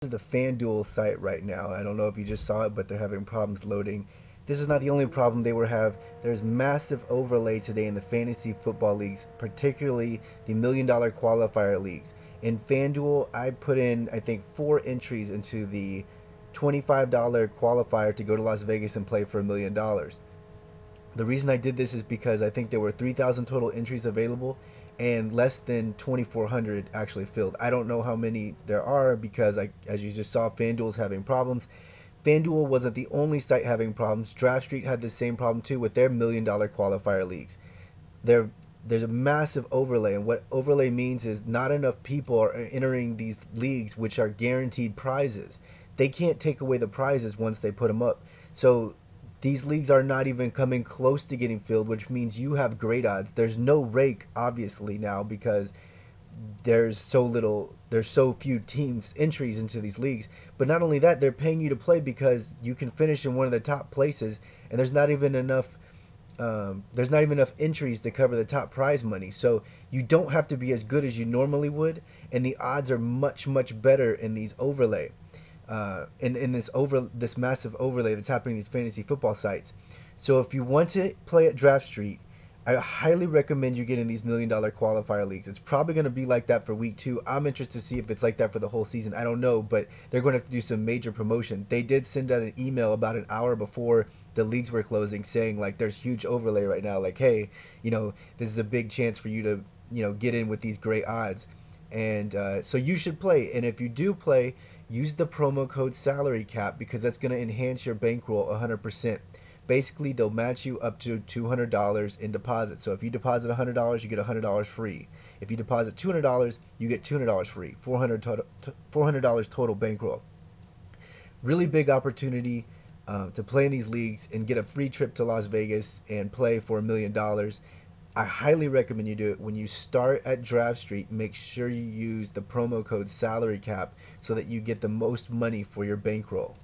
Is the Fanduel site right now. I don't know if you just saw it, but they're having problems loading. This is not the only problem they were have. There's massive overlay today in the fantasy football leagues, particularly the $1 million qualifier leagues. In FanDuel, I put in I think 4 entries into the $25 qualifier to go to Las Vegas and play for $1 million. The reason I did this is because I think there were 3,000 total entries available and less than 2,400 actually filled. I don't know how many there are because, as you just saw, FanDuel's having problems. FanDuel wasn't the only site having problems. Draftstreet had the same problem too with their $1 million qualifier leagues. There, there's a massive overlay, and what overlay means is not enough people are entering these leagues, which are guaranteed prizes. They can't take away the prizes once they put them up. So these leagues are not even coming close to getting filled, which means you have great odds. There's no rake, obviously, now because there's so few teams entries into these leagues. But not only that, they're paying you to play because you can finish in one of the top places, and there's not even enough entries to cover the top prize money. So you don't have to be as good as you normally would, and the odds are much better in these overlay, in this massive overlay that's happening in these fantasy football sites. So if you want to play at Draft Street, I highly recommend you getting these $1 million qualifier leagues. It's probably going to be like that for week 2. I'm interested to see if it's like that for the whole season. I don't know, but they're going to have to do some major promotion. They did send out an email about an hour before the leagues were closing saying like there's huge overlay right now. Like, hey, this is a big chance for you to, get in with these great odds. And so you should play. And if you do play, use the promo code salary cap because that's going to enhance your bankroll 100%. Basically, they'll match you up to $200 in deposit. So if you deposit $100, you get $100 free. If you deposit $200, you get $200 free. $400 total bankroll. Really big opportunity to play in these leagues and get a free trip to Las Vegas and play for $1 million. I highly recommend you do it. When you start at Draft Street, make sure you use the promo code salary cap so that you get the most money for your bankroll.